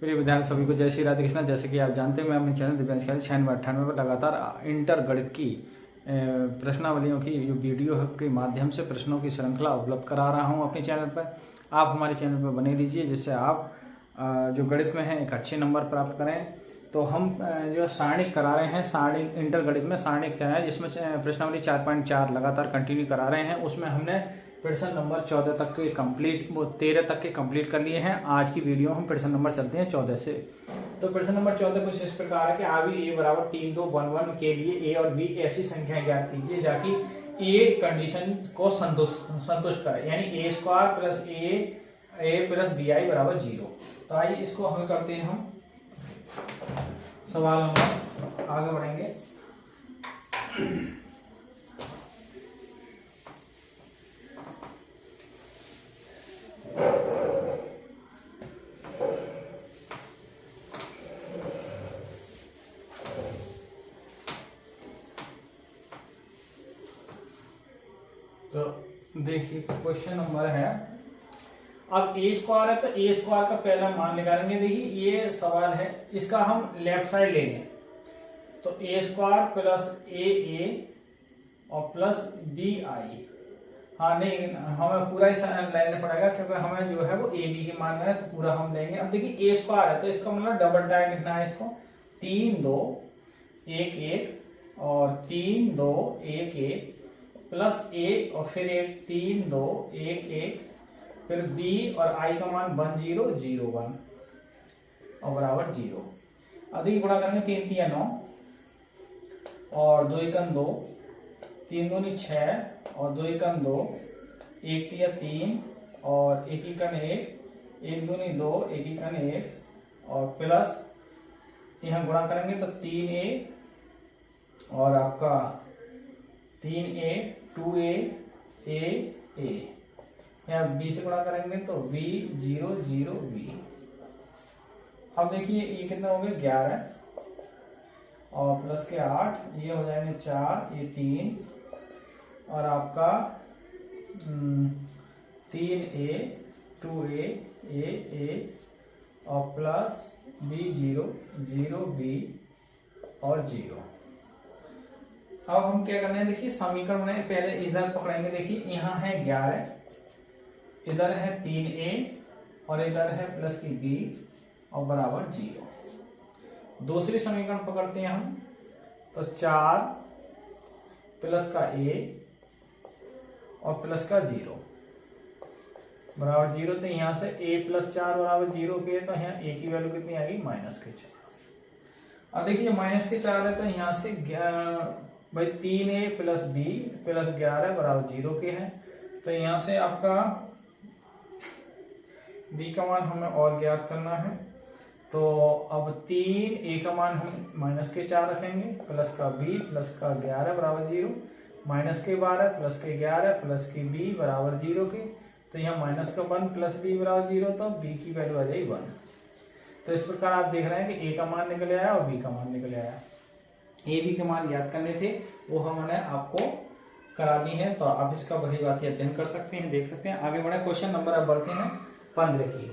प्रिय विद्यार्थी सभी को जय श्री राधे कृष्णा। जैसे कि आप जानते हैं मैं अपने चैनल दिव्यांश 96 पर लगातार इंटर गणित की प्रश्नावलियों की वीडियो के माध्यम से प्रश्नों की श्रृंखला उपलब्ध करा रहा हूं अपने चैनल पर। आप हमारे चैनल पर बने रहिए जिससे आप जो गणित में हैं एक अच्छे नंबर प्राप्त करें। तो हम जो सारणिक करा रहे हैं, सारणिक इंटर गणित में सारणिक क्या है जिसमें प्रश्नावली 4.4 लगातार कंटिन्यू करा रहे हैं। उसमें हमने प्रश्न नंबर 14 तक के कंप्लीट, वो 13 तक के कंप्लीट कर लिए हैं। आज की वीडियो हम प्रश्न नंबर चलते हैं 14 से। तो प्रश्न नंबर 14 कुछ इस प्रकार है कि आगे ए बराबर 3, 2, 1, 1 के लिए ए और बी ऐसी संख्याएं ज्ञात कीजिए जाकि ए कंडीशन को संतुष्ट करे, यानी A square plus A plus B I बराबर 0। तो आइए इसको हल करते हैं हम। सवाल हम आगे बढ़ेंगे। तो देखिए क्वेश्चन नंबर है, अब ए स्क्वायर है तो ए स्क्वायर का पहला मान निकालेंगे। देखिए ये सवाल है, इसका हम लेफ्ट साइड लेंगे तो ए स्क्वायर प्लस ए और प्लस बी आई। हाँ नहीं, हमें पूरा ही लेना पड़ेगा क्योंकि हमें जो है वो ए बी के मान है तो पूरा हम लेंगे। अब देखिए ए स्क्वायर है तो इसका मतलब डबल टाइम लिखना है इसको, 3, 2, 1, 1 और 3, 2, 1, 1 प्लस ए और फिर 3, 2, 1, 1 फिर b और i का मान 1, 0, 0, 1 और बराबर 0। अब देखिए गुणा करेंगे 3, 3 9 और 2 1 2, 3 2 6 और 2 1 2, 1 3 3 और 1 1 1, 1 2 2, 1 1 1 और प्लस यहाँ गुणा करेंगे तो 3a और आपका 3a 2a a यहाँ b से गुणा करेंगे तो v 0 0 v। अब देखिए ये कितना हो गया 11 और प्लस के 8, ये हो जाएंगे 4, ये 3 और आपका 3a 2a a और प्लस b 0 0 b और 0। अब हम क्या करना है, देखिए समीकरण में पहले इधर पकड़ेंगे। देखिए यहाँ है 11, इधर है 3a और इधर है प्लस की b और बराबर 0। दूसरी समीकरण पकड़ते हैं हम तो 4 प्लस का a और प्लस का 0 बराबर 0। तो यहाँ से a प्लस 4 बराबर 0 के, तो यहाँ a की वैल्यू कितनी आ गई -4। अब देखिए -4 है तो यहाँ से भाई 3a प्लस b प्लस 11 बराबर 0 के है। तो यहाँ से आपका b का मान हमें और ज्ञात करना है। तो अब 3a का मान हम -4 रखेंगे प्लस का b प्लस का 11 बराबर 0, -12 प्लस के 11 प्लस की b बराबर 0 के। तो यहाँ -1 प्लस b बराबर 0, तो b की वैल्यू आ जाएगी 1। तो इस प्रकार आप देख रहे हैं कि a का मान निकल आया और b का मान निकल आया। a b के मान ज्ञात करने थे वो हमने आपको करा दी है, तो आप इसका भली बात अध्ययन कर सकते हैं, देख सकते हैं। आगे बढ़े क्वेश्चन नंबर अब बढ़ते हैं 15 की।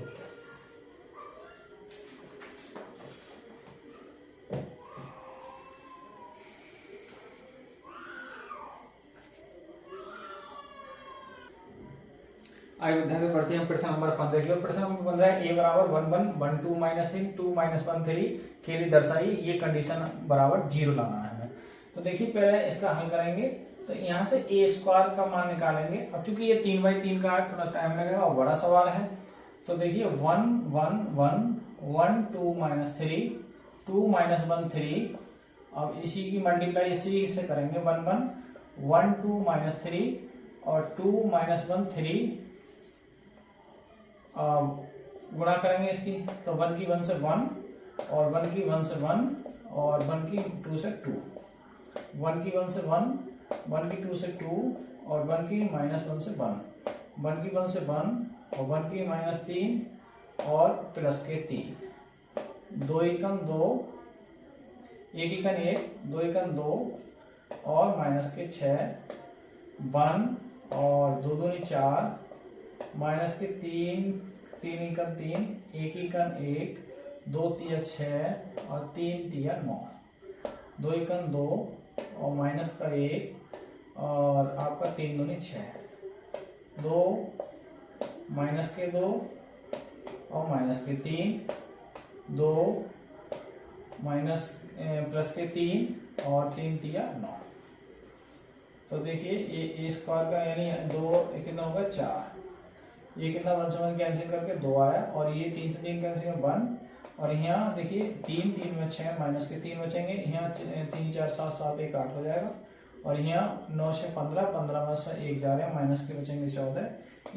आगे विद्यार्थी बढ़ते हैं प्रश्न नंबर 15 की। प्रश्न नंबर 15 a बराबर 1 1 1 2 -3 2 -1 3 के लिए दर्शाइए, ये कंडीशन बराबर 0 लाना है हमें। तो देखिए पहले इसका हल करेंगे तो यहाँ से a स्क्वायर का मान निकालेंगे। अब चूंकि ये 3/3 का है थोड़ा टाइम लगेगा और बड़ा सवाल है। तो देखिए 1 1 1 1 2 -3 2 -1 3। अब इसी की मल्टीप्लाई इसी से करेंगे 1 1 1 2 -3 और 2 -1 3 गुणा करेंगे इसकी तो 1 की 1 से 1 और 1 की 1 से 1 और 1 की 2 से 2, 1 की 1 से 1 1 की 2 से 2 और 1 की -1 से 1, 1 की 1 से 1 और 1 की -3 और प्लस के 3, 2 एकम 2 1 एकम 1 2 एकम 2 और माइनस के 6 1 और 2 दूनी 4 माइनस के 3 3 एकम 3 1 एकम 1 2 तिया 6 और 3 तिया 9, 2 एकम 2 और माइनस का 1 और आपका 3 दूनी 6, 2 माइनस के 2 और माइनस के 3, 2 माइनस प्लस के 3 और 3 तिया 9। तो देखिए ये ए स्क्वायर का यानी 2 कितना होगा 4, ये कितना 1 से 1 कैंसिल करके 2 आया और ये 3 से 3 कैंसिल 1 और यहाँ देखिए 3 3 में 6 माइनस के 3 बचेंगे, यहाँ 3 4 7 7 1 8 हो जाएगा और यहाँ 9 से 15 15 में से 1 जा रहे हैं माइनस के बचेंगे 14,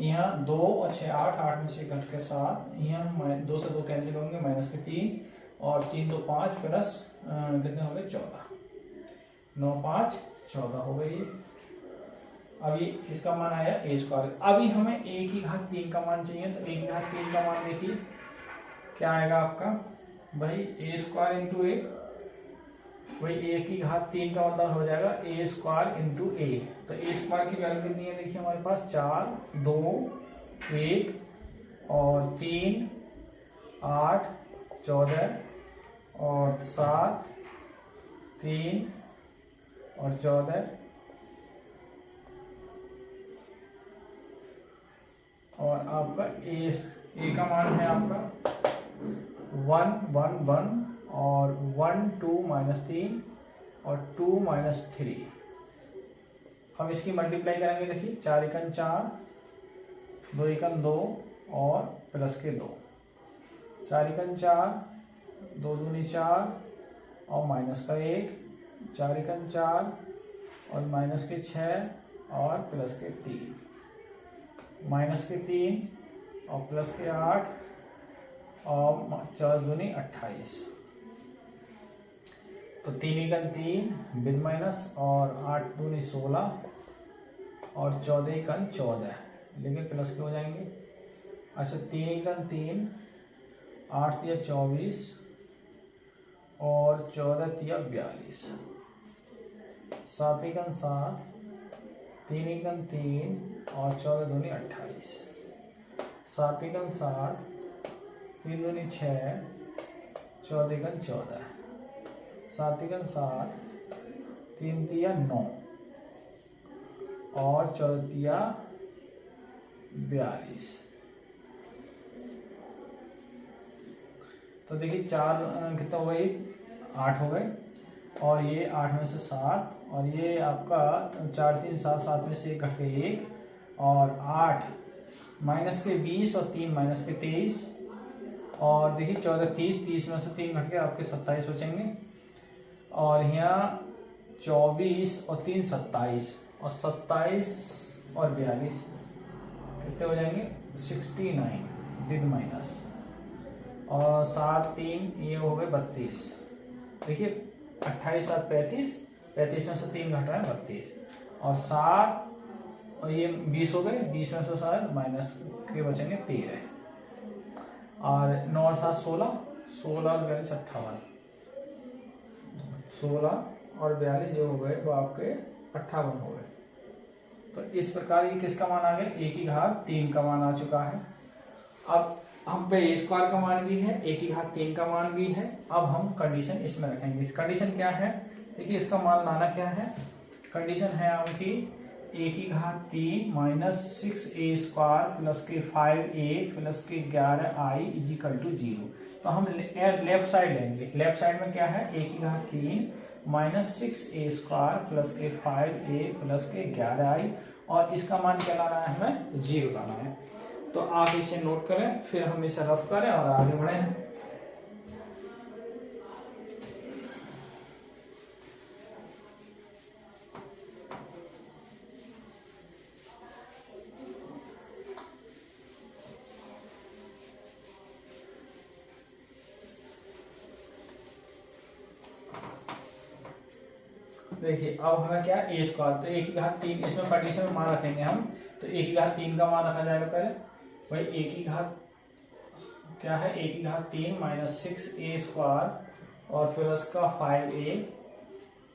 यहाँ 2 और 6 8 8 में से घट के 7, यहाँ 2 से 2 कैंसिल होंगे माइनस के 3 और 3 2 5 प्लस कितने हो गए 14, 9 5 14 हो गई। अभी इसका मान आया ए स्क्वायर। अभी हमें ए की घात 3 का मान चाहिए, तो ए की घात 3 का मान देखिए क्या आएगा आपका भाई ए स्क्वायर इंटू ए, वही ए की घात 3 का मतलब हो जाएगा ए स्क्वायर इंटू ए। तो ए स्क्वायर की वैल्यू कितनी है देखिए हमारे पास 4 2 1 और 3 8 14 और 7 3 और 14 और आपका ए का मान है आपका 1 1 1 और 1 2 माइनस 3 और 2 माइनस 3। हम इसकी मल्टीप्लाई करेंगे देखिए 4 एकम 4, 2 एकम 2 और प्लस के 2, 4 एकम 4, 2 दूनी 4 और माइनस का 1, 4 एकम 4 और माइनस के 6 और प्लस के 3, माइनस के 3 और प्लस के 8 और 4 दूनी 28। तो 3 एकम 3 विद माइनस और 8 दूनी 16 और 14 एकम 14, लेकिन प्लस के हो जाएंगे। अच्छा 3 एकम 3 8 तिया 24 और 14 तिया 42, 7 एकम 7 3 एकम 3 और 14 दूनी 28, 7 एकम 7 3 दूनी 6 14 एकम 14, 7 एकम 7 3 तिया 9 और 14 तिया 42। तो देखिए 4 कितना हो गई 8 हो गए और ये 8 में से 7 और ये आपका 4 3 7 7 में से 1 घट के 1 और 8 माइनस के 20 और 3 माइनस के 23 और देखिए 14 30 30 में से 3 घट के आपके 27 बचेंगे और यहाँ 24 और 3 27 और 27 और 42 कितने हो जाएंगे 69 विद माइनस और 7 3 ये हो गए 32। देखिए 28 7 35, 35 में से 3 घट रहा है 32 और 7 और ये 20 हो गए, 20 में से 7 माइनस के बचेंगे 13 और 9 और 7 16, 16 और 42 58, 16 और 42 जो हो गए वो आपके 58 हो गए। तो इस प्रकार ये किसका मान आ गया ए की घात 3 का मान आ चुका है। अब हम पे ए स्क्वायर का मान भी है, ए की घात 3 का मान भी है। अब हम कंडीशन इसमें रखेंगे। कंडीशन क्या है देखिए इसका मान लाना क्या है, कंडीशन है आपकी ए की घात 3 माइनस 6a स्क्वायर प्लस के 5a प्लस के 11i इज इक्वल टू 0। तो हम लेफ्ट साइड लेंगे, लेफ्ट साइड में क्या है ए की घात 3 माइनस 6a स्क्वायर प्लस के 5a प्लस के 11i और इसका मान क्या लाना है हमें 0 लाना है। तो आप इसे नोट करें फिर हम इसे रफ करें और आगे बढ़े। देखिए अब हमें क्या ए स्क्वायर, तो ए की घात 3 इसमें कंडीशन में मान रखेंगे हम। तो ए की घात 3 का मान रखा जाएगा पहले, भाई ए की घात क्या है ए की घात 3 माइनस 6a स्क्वायर और फिर उसका 5a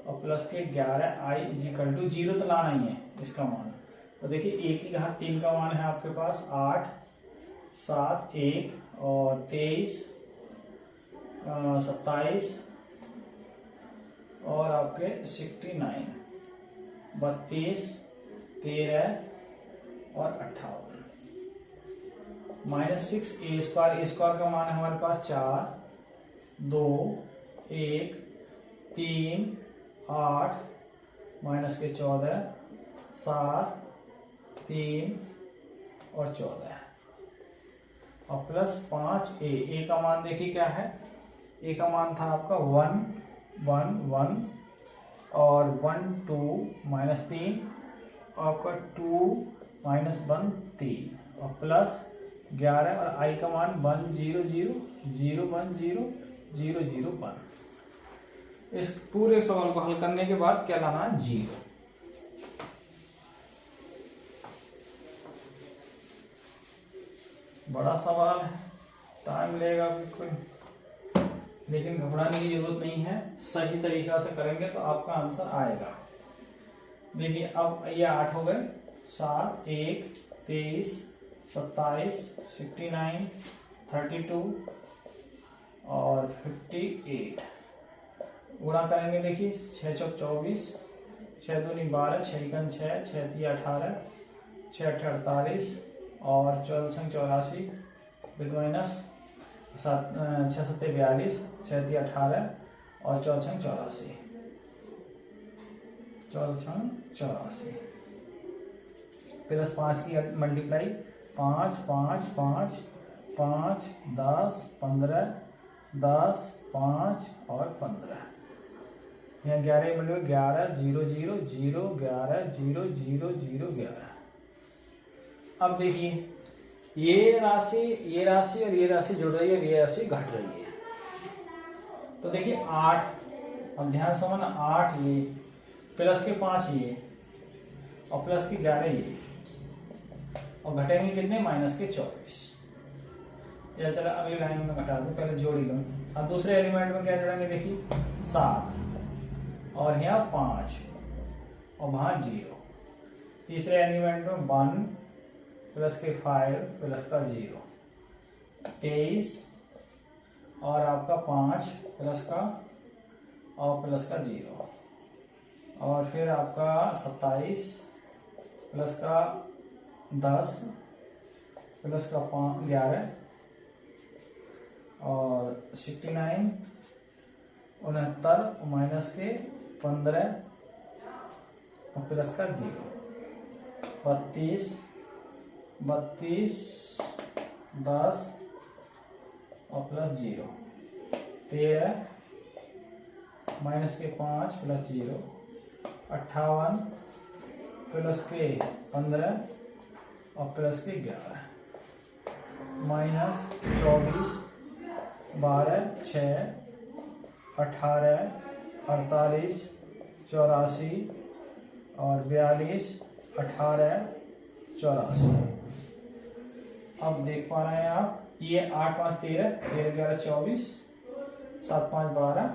और प्लस के 11i इज इक्वल टू 0 तो लाना ही है इसका मान। तो देखिए ए की घात 3 का मान है आपके पास 8 7 1 और 23 27 और आपके 69, 32, 13 और 58 -6 ए स्क्वायर का मान है हमारे पास 4, 2, 1, 3, 8 -14, 7, 3 और 14 और प्लस 5 ए का मान देखिए क्या है। ए का मान था आपका 1, 1, 1 और 1, 2 -3 आपका 2 -1 3 और प्लस 11 और आई का मान 1 0 0 0 1 0 0 0 1। इस पूरे सवाल को हल करने के बाद क्या लाना है 0। बड़ा सवाल है, टाइम लेगा बिल्कुल, लेकिन घबराने की जरूरत नहीं है। सही तरीका से करेंगे तो आपका आंसर आएगा। देखिए अब ये 8 हो गए, 7, 1, 23, 27, 69, 32 और 58 गुणा करेंगे। देखिए 6 चौक 24, 6 दूनी 12, 6 एकम 6, 6 तिया 18, 6 अठे 48 और 14 छंग 84 विद माइनस 6 सत्ते 42, 6 तिया 18 और 14 छंग 84, 14 छंग 84 प्लस 5 की मल्टीप्लाई 5 5 5 5 10 15 10 5 और 15 यहाँ 11 मिले 11 0 0 0 11 0 0 0 11। अब देखिए ये राशि और ये राशि जुड़ रही है और ये राशि घट रही है। तो देखिए 8, अब ध्यान से समझना, 8 ये प्लस के 5 ये और प्लस के 11 ये और घटेंगे कितने माइनस के 24। या चला अगली लाइन में घटा दो, पहले जोड़ ही लो। अब दूसरे एलिमेंट में क्या जोड़ेंगे देखिए 7 और यहाँ 5 और वहां 0। तीसरे एलिमेंट में 1 प्लस के 5 प्लस का 0, 23 और आपका 5 प्लस का और प्लस का 0 और फिर आपका 27 प्लस का 10 प्लस का 11 और 69 69 माइनस के 15 और प्लस का 0, 32 32 10 और प्लस 0, 13 माइनस के 5 प्लस 0, 58 प्लस के 15 और प्लस के 11 माइनस 24 12 6 18 48 84 और 42 18 84। अब देख पा रहे हैं आप, ये 8 5 13 13 11 24 7 5 12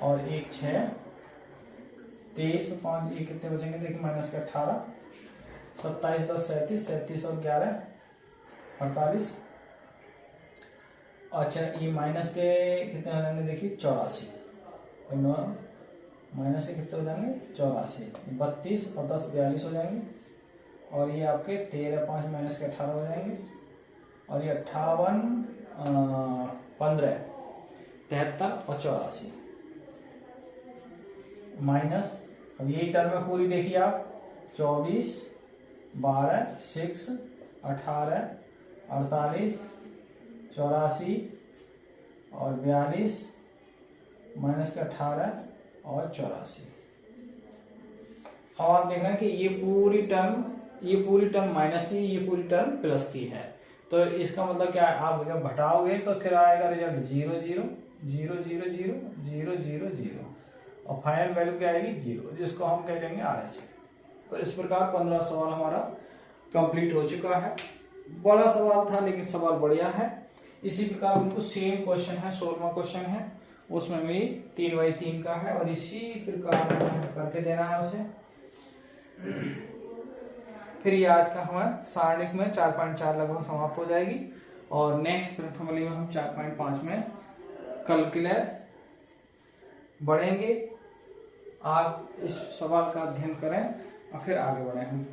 और 1 6 23 5 ये कितने बचेंगे देखिए माइनस के 18 27 10 37 37 और 11 48। अच्छा ये माइनस के कितने हो जाएंगे देखिए 84 और माइनस के कितने हो जाएंगे 84, 32 और 10 42 हो जाएंगे और ये आपके 13 5 माइनस के 18 हो जाएंगे और ये 58 15 73 और 84 माइनस। अब यही टर्म में पूरी देखिए आप 24 12 6 18 48 84 और 42 माइनस के 18 और 84। अब आप देख रहे हैं कि ये पूरी टर्म माइनस की, ये पूरी टर्म प्लस की है। तो इसका मतलब क्या है, आप जब घटाओगे तो फिर आएगा रिजल्ट 0 0 0 0 0 0 0 0 और फाइनल वैल्यू क्या आएगी 0, जिसको हम कह देंगे RH। तो इस प्रकार 15 सवाल हमारा कंप्लीट हो चुका है। बड़ा सवाल था लेकिन सवाल बढ़िया है। इसी प्रकार उनको सेम क्वेश्चन है, 16वां क्वेश्चन है, उसमें भी 3x3 का है और इसी प्रकार करके देना है उसे। फिर ये आज का हमारा सारणिक में 4.4 लगभग समाप्त हो जाएगी और नेक्स्ट प्रथम वाली में हम 4.5 में कैलकुलर बढ़ेंगे। आप इस सवाल का अध्ययन करें और फिर आगे बढ़ें हम।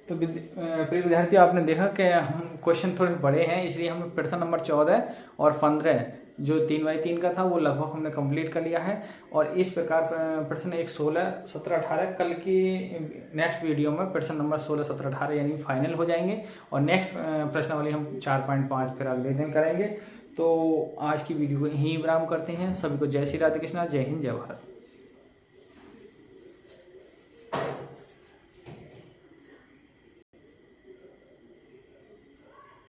तो प्रिय विद्यार्थी, आपने देखा कि हम क्वेश्चन थोड़े बड़े हैं, इसलिए हम प्रश्न नंबर 14 और 15 जो 3x3 का था वो लगभग हमने कंप्लीट कर लिया है। और इस प्रकार प्रश्न 1, 16, 17, 18 कल की नेक्स्ट वीडियो में प्रश्न नंबर 16, 17, 18 यानी फाइनल हो जाएंगे। और नेक्स्ट प्रश्नावली हम 4.5 फिर अगले दिन करेंगे। तो आज की वीडियो को यहीं विराम करते हैं। सभी को जय श्री राधे कृष्णा, जय हिंद, जय भारत।